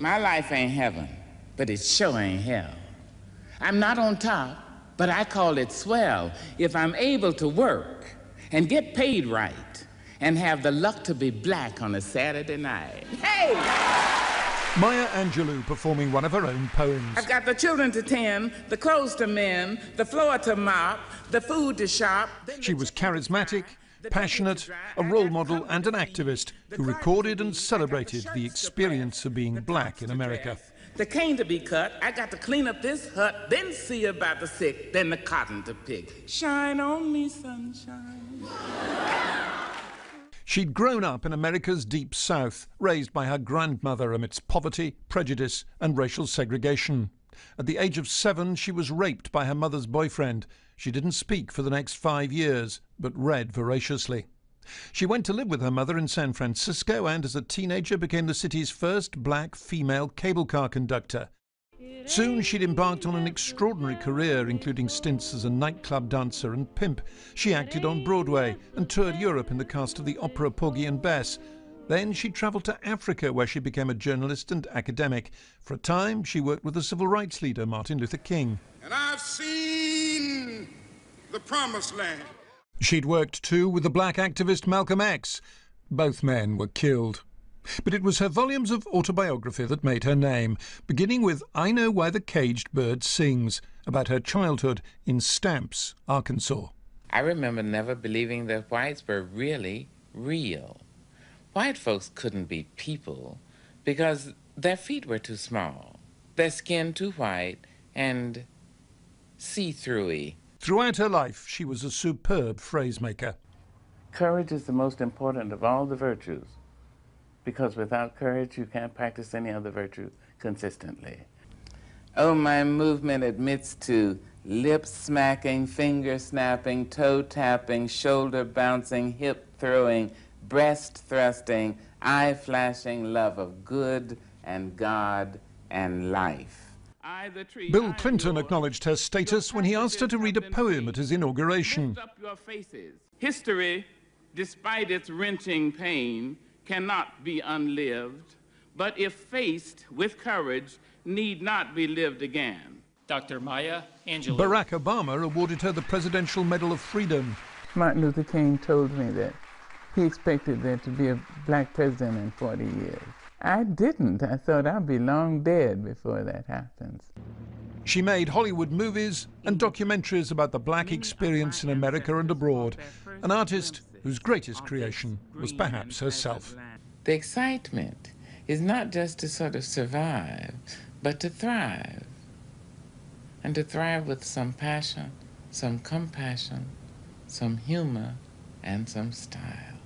My life ain't heaven, but it sure ain't hell. I'm not on top, but I call it swell if I'm able to work and get paid right and have the luck to be black on a Saturday night. Hey! Maya Angelou performing one of her own poems. I've got the children to tend, the clothes to mend, the floor to mop, the food to shop. She was charismatic, passionate, a role model and an activist who recorded and celebrated the experience of being black in America. The cane to be cut, I got to clean up this hut, then see about the sick, then the cotton to pick. Shine on me, sunshine. She'd grown up in America's deep South, raised by her grandmother amidst poverty, prejudice and racial segregation. At the age of 7, she was raped by her mother's boyfriend. She didn't speak for the next 5 years, but read voraciously. She went to live with her mother in San Francisco and, as a teenager, became the city's first black female cable car conductor. Soon she'd embarked on an extraordinary career, including stints as a nightclub dancer and pimp. She acted on Broadway and toured Europe in the cast of the opera Porgy and Bess. Then she travelled to Africa, where she became a journalist and academic. For a time, she worked with the civil rights leader, Martin Luther King. And I've seen the promised land. She'd worked, too, with the black activist Malcolm X. Both men were killed. But it was her volumes of autobiography that made her name, beginning with I Know Why the Caged Bird Sings, about her childhood in Stamps, Arkansas. I remember never believing that whites were really real. White folks couldn't be people because their feet were too small, their skin too white and see-through-y. Throughout her life, she was a superb phrasemaker. Courage is the most important of all the virtues, because without courage, you can't practice any other virtue consistently. Oh, my movement admits to lip smacking, finger snapping, toe tapping, shoulder bouncing, hip throwing, breast thrusting, eye flashing, love of good and God and life. Bill Clinton acknowledged her status when he asked her to read a poem at his inauguration. Lift up your faces. History, despite its wrenching pain, cannot be unlived, but if faced with courage, need not be lived again. Dr. Maya Angelou. Barack Obama awarded her the Presidential Medal of Freedom. Martin Luther King told me that he expected there to be a black president in 40 years. I didn't. I thought I'd be long dead before that happens. She made Hollywood movies and documentaries about the black experience in America and abroad, an artist whose greatest creation was perhaps herself. The excitement is not just to sort of survive, but to thrive. And to thrive with some passion, some compassion, some humor, and some style.